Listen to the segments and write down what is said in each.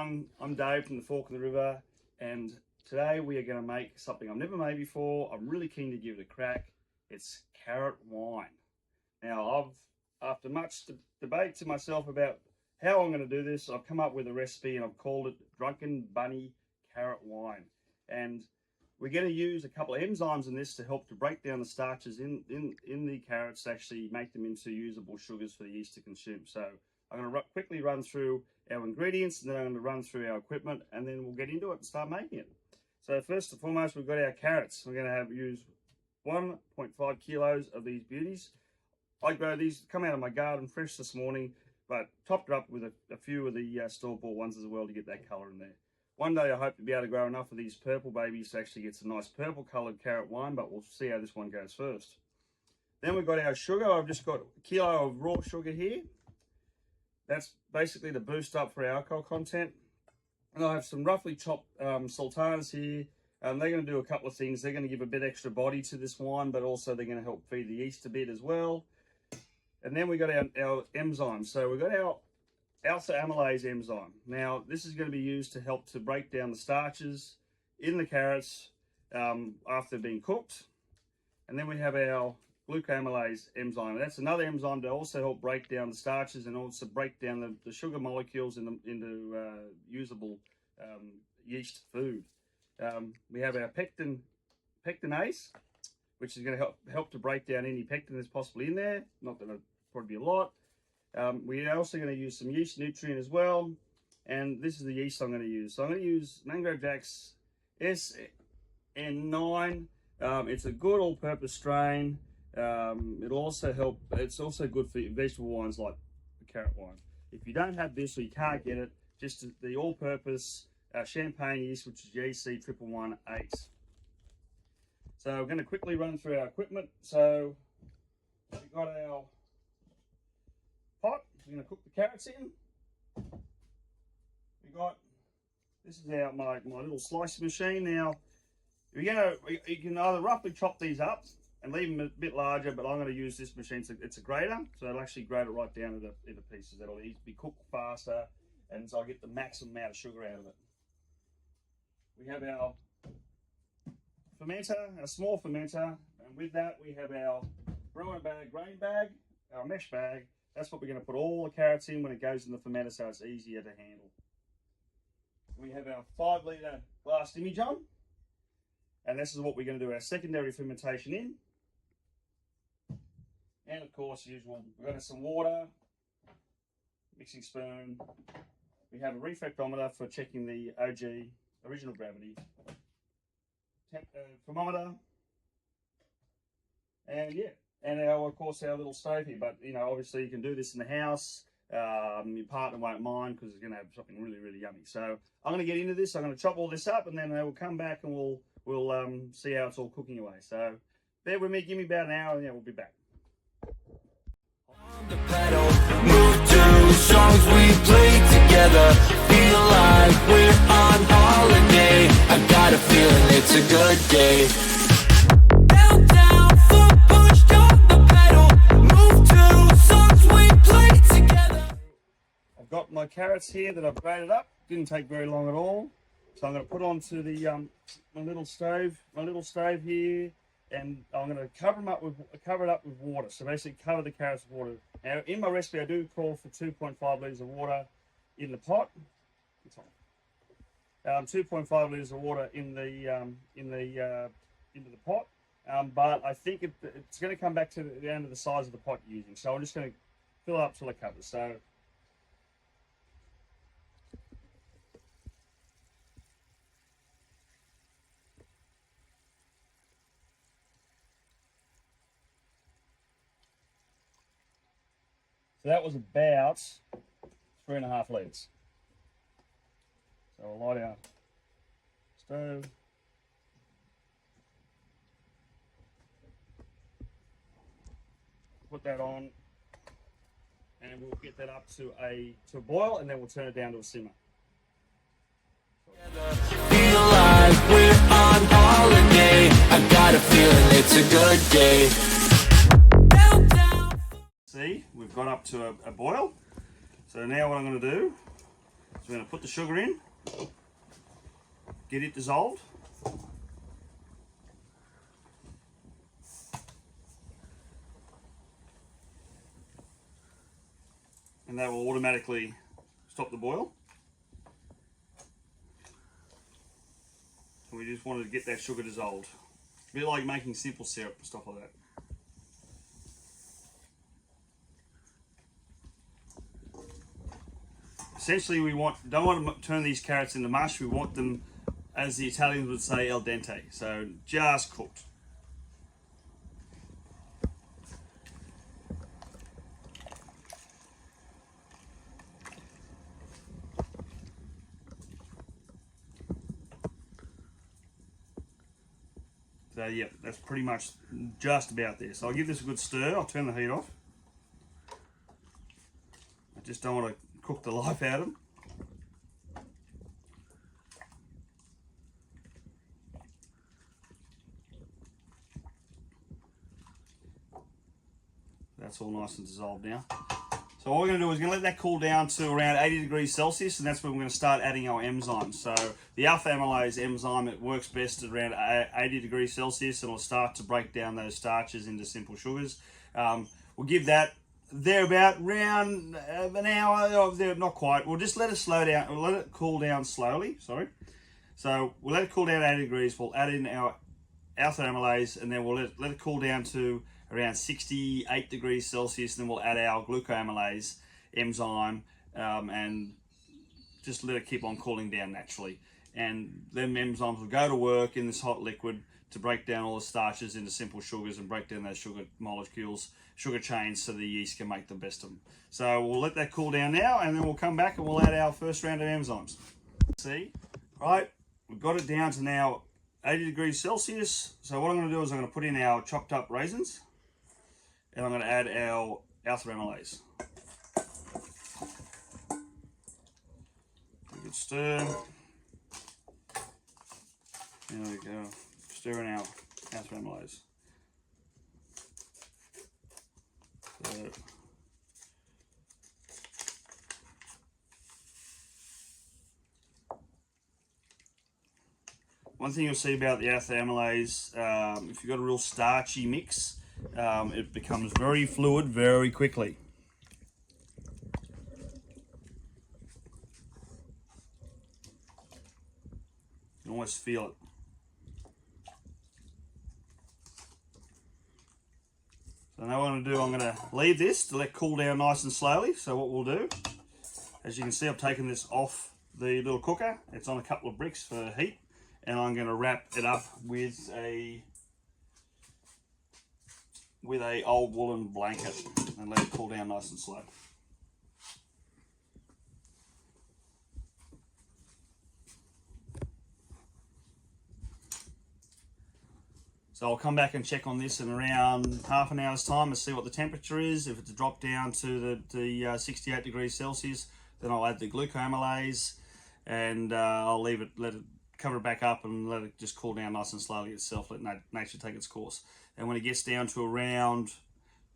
everyone, I'm Dave from the Fork of the River, and today we are going to make something I've never made before. I'm really keen to give it a crack. It's carrot wine. Now, after much debate to myself about how I'm going to do this, I've come up with a recipe and I've called it Drunken Bunny Carrot Wine. And we're going to use a couple of enzymes in this to help to break down the starches in the carrots to actually make them into usable sugars for the yeast to consume. So I'm going to quickly run through our ingredients, and then I'm going to run through our equipment, and then we'll get into it and start making it. So first and foremost, we've got our carrots. We're going to use 1.5 kilos of these beauties. I grow these, come out of my garden fresh this morning, but topped it up with a few of the store-bought ones as well to get that colour in there. One day I hope to be able to grow enough of these purple babies to actually get some nice purple coloured carrot wine, but we'll see how this one goes first. Then we've got our sugar. I've just got a kilo of raw sugar here. That's basically to boost up for our alcohol content. And I have some roughly chopped sultanas here. They're going to do a couple of things. They're going to give a bit extra body to this wine, but also they're going to help feed the yeast a bit as well. And then we got our enzymes. So we've got our Alpha-Amylase enzyme. Now, this is going to be used to help to break down the starches in the carrots after being cooked. And then we have our Glucoamylase enzyme. That's another enzyme to also help break down the starches and also break down the sugar molecules into usable yeast food. We have our pectinase, which is going to help to break down any pectin that's possibly in there. Not that it'll probably be a lot. We're also going to use some yeast nutrient as well, and this is the yeast I'm going to use. So I'm going to use Mangrove Jack's SN9. It's a good all-purpose strain. It'll also help. It's also good for vegetable wines like the carrot wine. If you don't have this or you can't get it, just the all-purpose champagne yeast, which is GC 11118. So we're going to quickly run through our equipment. So we've got our pot. We're going to cook the carrots in. This is my little slicer machine. Now you can either roughly chop these up and leave them a bit larger, but I'm going to use this machine. It's a grater, so it'll actually grate it right down into pieces. That'll be cooked faster, and so I get the maximum amount of sugar out of it. We have our fermenter, a small fermenter, and with that we have our brewing bag, grain bag, our mesh bag. That's what we're going to put all the carrots in when it goes in the fermenter, so it's easier to handle. We have our 5 litre glass demijohn, and this is what we're going to do our secondary fermentation in. And of course, usual, we've got some water, mixing spoon. We have a refractometer for checking the OG, original gravity, thermometer, and yeah, and of course our little stove here. But obviously you can do this in the house. Your partner won't mind because it's going to have something really, really yummy. So I'm going to get into this. I'm going to chop all this up, and then we'll come back and we'll see how it's all cooking away. So bear with me. Give me about an hour, and yeah, we'll be back. The pedal, move to songs we play together. Feel like we're on holiday. I got a feeling it's a good day. Down, down, foot pushed on the pedal. Move to songs we play together. I've got my carrots here that I've grated up. Didn't take very long at all. So I'm going to put onto the my little stove here. And I'm going to cover it up with water. So basically cover the carrots with water. Now in my recipe I do call for 2.5 litres of water in the pot. 2.5 litres of water into the pot. But I think it's going to come back to the end of the size of the pot you're using. So I'm just going to fill it up till it covers. So that was about 3.5 litres. So we'll light our stove. Put that on, and we'll get that up to a boil, and then we'll turn it down to a simmer. Feel like we're on holiday. I got a feeling it's a good day. See, we've got up to a boil. So now what I'm going to do we're going to put the sugar in, get it dissolved. And that will automatically stop the boil. So we just wanted to get that sugar dissolved. A bit like making simple syrup and stuff like that. Essentially, we don't want to turn these carrots into mush. We want them, as the Italians would say, al dente. So just cooked. So yeah, that's pretty much just about there. So I'll give this a good stir. I'll turn the heat off. I just don't want to cook the life out of them. That's all nice and dissolved now. So what we're going to do is we're going to let that cool down to around 80 degrees Celsius, and that's when we're going to start adding our enzymes. So the Alpha-Amylase enzyme, it works best at around 80 degrees Celsius, and it'll start to break down those starches into simple sugars. We'll give that there about around an hour, not quite. We'll just let it slow down, we'll let it cool down slowly, sorry. So we'll let it cool down 80 degrees, we'll add in our Alpha-Amylase, and then we'll let it cool down to around 68 degrees Celsius, and then we'll add our Glucoamylase enzyme, and just let it keep on cooling down naturally. And them enzymes will go to work in this hot liquid to break down all the starches into simple sugars and break down those sugar molecules, sugar chains, so the yeast can make the best of them. So we'll let that cool down now, and then we'll come back and we'll add our first round of enzymes. See, right, we've got it down to now 80 degrees Celsius. So what I'm going to do is I'm going to put in our chopped up raisins, and I'm going to add our Alpha-Amylase. A good stir. There we go. Stirring our Alpha-Amylase. So, one thing you'll see about the Alpha-Amylase, if you've got a real starchy mix, it becomes very fluid very quickly. You can almost feel it. So now what I'm going to do, I'm going to leave this to let cool down nice and slowly. So what we'll do, as you can see, I've taken this off the little cooker. It's on a couple of bricks for heat, and I'm going to wrap it up with a old woolen blanket and let it cool down nice and slow. So I'll come back and check on this in around half an hour's time and see what the temperature is. If it's dropped down to the 68 degrees Celsius, then I'll add the Glucoamylase, and I'll leave it, let it cover it back up and let it just cool down nice and slowly itself, let nature take its course. And when it gets down to around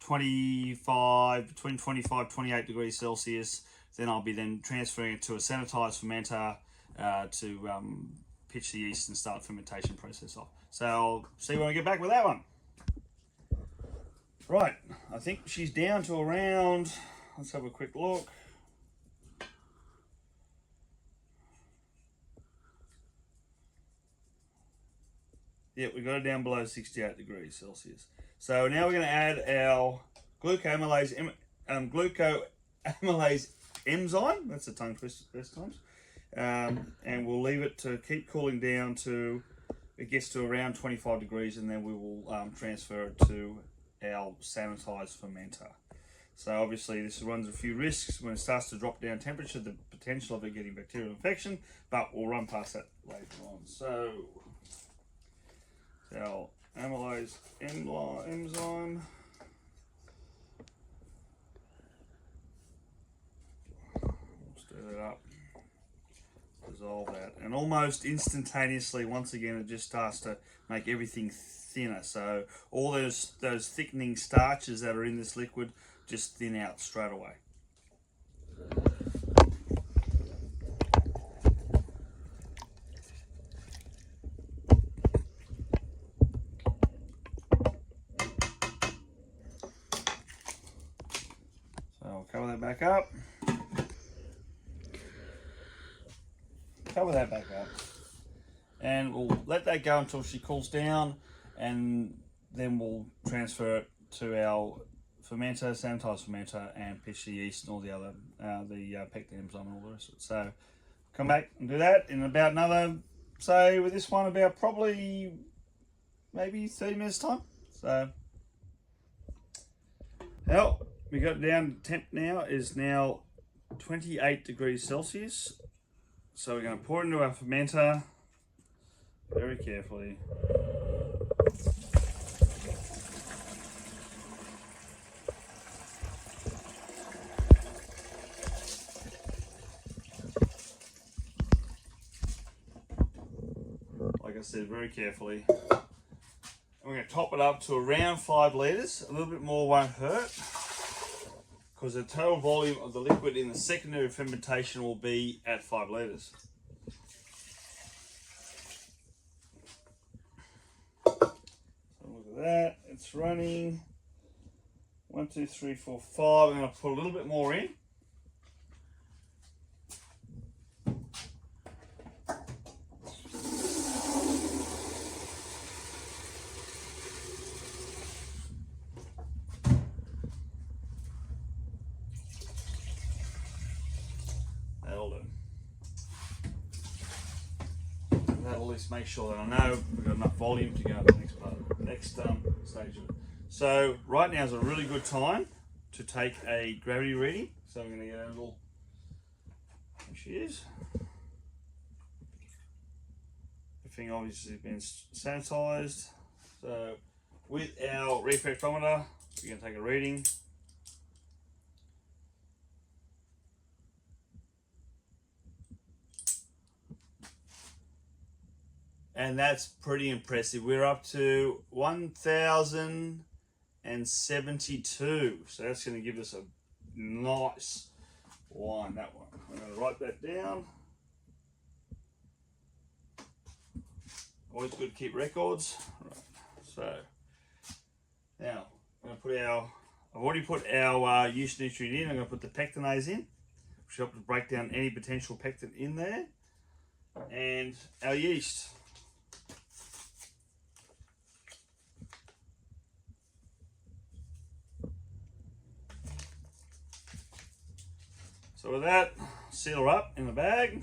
28 degrees Celsius, then I'll be then transferring it to a sanitized fermenter to pitch the yeast and start fermentation process off. So I'll see when I get back with that one. Right, I think she's down to around, let's have a quick look. Yeah, we got it down below 68 degrees Celsius. So now we're going to add our Glucoamylase enzyme. That's a tongue twister best times. And we'll leave it to keep cooling down to, it gets to around 25 degrees, and then we will transfer it to our sanitized fermenter. So obviously this runs a few risks. When it starts to drop down temperature, the potential of it getting bacterial infection, but we'll run past that later on. So our amylase enzyme. Stir that up, dissolve that, and almost instantaneously, once again, it just starts to make everything thinner. So all those thickening starches that are in this liquid just thin out straight away. back up. Cover that back up. And we'll let that go until she cools down, and then we'll transfer it to our fermenter, sanitized fermenter, and pitch the yeast and all the other, Pectic enzyme and all the rest of it. So come back and do that in about another, say with this one, about probably maybe 30 minutes time. So now we got down, temp now is now 28 degrees Celsius. So we're going to pour it into our fermenter very carefully. Like I said, very carefully. And we're going to top it up to around 5 litres. A little bit more won't hurt, because the total volume of the liquid in the secondary fermentation will be at 5 litres. So look at that, it's running 1, 2, 3, 4, 5. I'm going to put a little bit more in. That'll at least make sure that I know we've got enough volume to go to the next part, next stage of it. So right now is a really good time to take a gravity reading. So I'm going to get a little, there she is. Everything obviously has been sanitized. So with our refractometer, we're going to take a reading. And that's pretty impressive. We're up to 1,072. So that's going to give us a nice wine, that one. I'm going to write that down. Always good to keep records. Right. So now I'm going to put our, I've already put our yeast nutrient in. I'm going to put the pectinase in, which helps to break down any potential pectin in there. And our yeast. So with that, seal her up in the bag.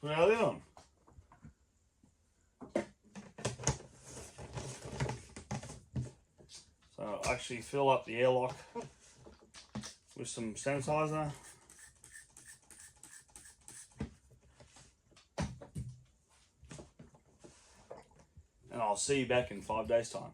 Put our lid on. So I'll actually fill up the airlock with some sanitizer. And I'll see you back in 5 days' time.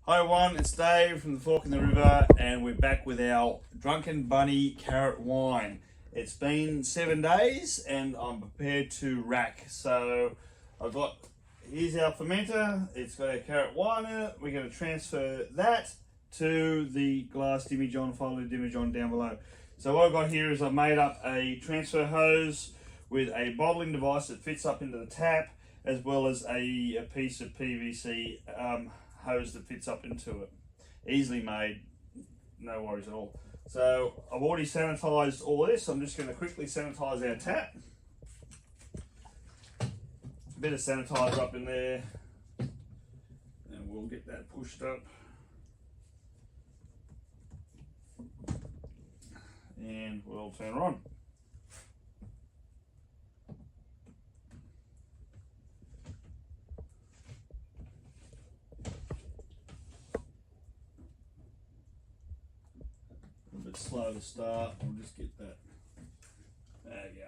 Hi everyone, it's Dave from the Fork in the River, and we're back with our Drunken Bunny carrot wine. It's been 7 days and I'm prepared to rack. So I've got, here's our fermenter. It's got our carrot wine in it. We're going to transfer that to the glass demijohn, 5 litre demijohn down below. So what I've got here is I've made up a transfer hose with a bottling device that fits up into the tap, as well as a piece of PVC hose that fits up into it. Easily made, no worries at all. So I've already sanitized all this. I'm just going to quickly sanitize our tap. A bit of sanitizer up in there, and we'll get that pushed up. And we'll turn her on. Slow to start. We'll just get that. There you go.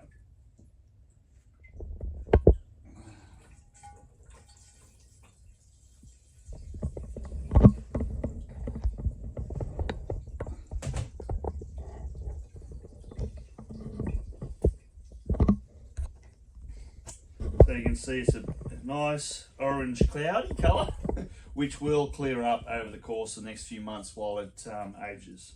So you can see it's a nice orange cloudy colour, which will clear up over the course of the next few months while it ages.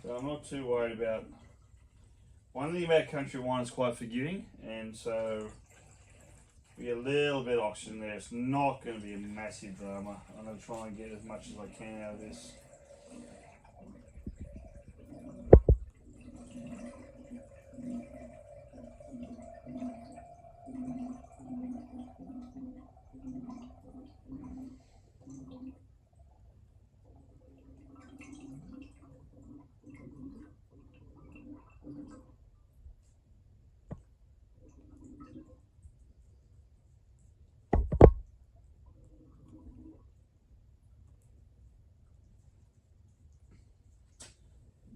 So I'm not too worried about. One thing about country wine is quite forgiving, and so we get a little bit of oxygen there. It's not going to be a massive drama. I'm going to try and get as much as I can out of this.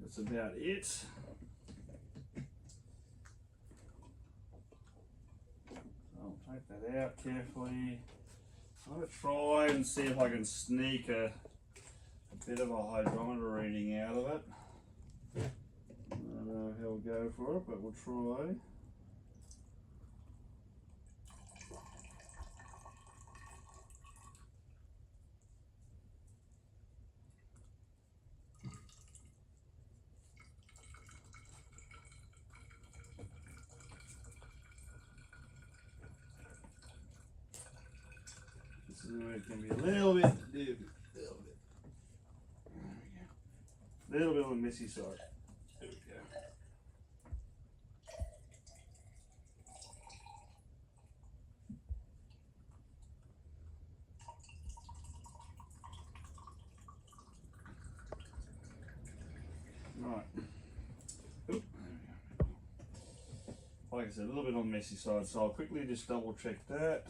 That's about it. I'll take that out carefully. I'm going to try and see if I can sneak a bit of a hydrometer reading out of it. I don't know how we'll go for it, but we'll try. It can be a little bit, on the messy side. There we go. Right. Oop. Like I said, a little bit on the messy side, so I'll quickly just double check that.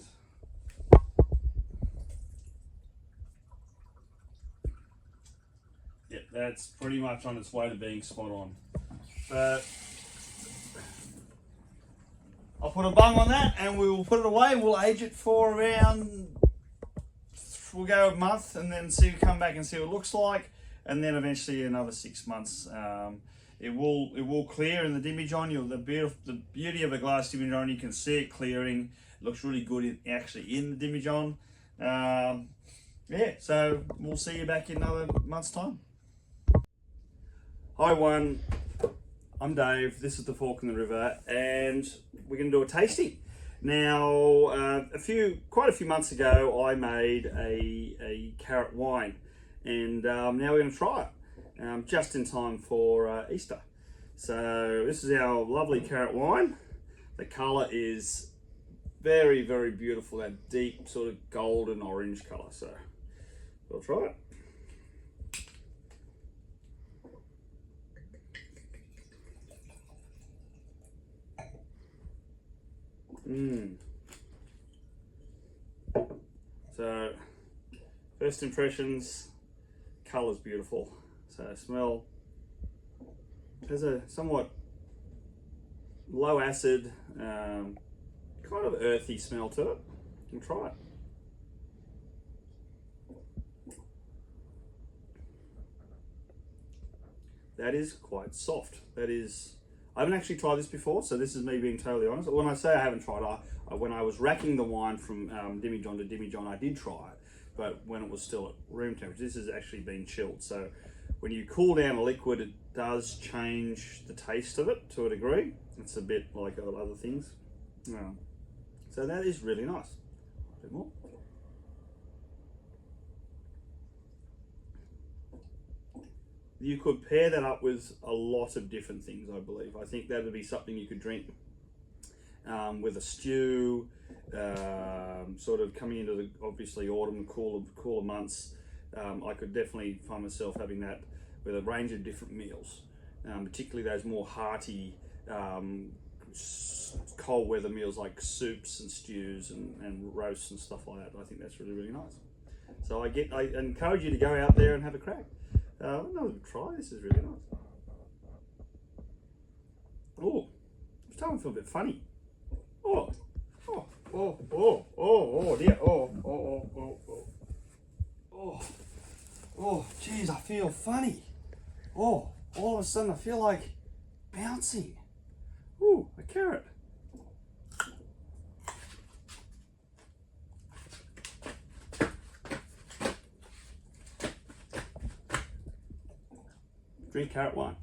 Yep, that's pretty much on its way to being spot on. But I'll put a bung on that and we will put it away. We'll age it for around, we'll go a month and then come back and see what it looks like. And then eventually another 6 months. It will clear in the demijohn. The beauty of a glass demijohn, you can see it clearing. It looks really good actually in the demijohn. Yeah, so we'll see you back in another month's time. Hi everyone, I'm Dave, this is the Fork in the River, and we're going to do a tasting. Now, quite a few months ago, I made a carrot wine, and now we're going to try it, just in time for Easter. So this is our lovely carrot wine. The colour is very, very beautiful, that deep sort of golden orange colour, so we'll try it. So, first impressions, colour's beautiful. So smell, has a somewhat low acid, kind of earthy smell to it. We'll try it. That is quite soft. That is, I haven't actually tried this before, so this is me being totally honest. When I say I haven't tried it, when I was racking the wine from demijohn to demijohn, I did try it, but when it was still at room temperature. This has actually been chilled. So when you cool down a liquid, it does change the taste of it to a degree. It's a bit like other things. So that is really nice. A bit more. You could pair that up with a lot of different things, I believe. I think that would be something you could drink with a stew, sort of coming into the obviously autumn, cooler months. I could definitely find myself having that with a range of different meals, particularly those more hearty cold weather meals like soups and stews and roasts and stuff like that. I think that's really, really nice. So I encourage you to go out there and have a crack. Another try. This is really nice. I feel a bit funny. Oh, oh, oh, oh, oh, oh, dear. Oh, oh, oh, oh, oh. Oh, oh, geez, I feel funny. Oh, all of a sudden I feel like bouncing. Ooh, a carrot. Drink carrot wine.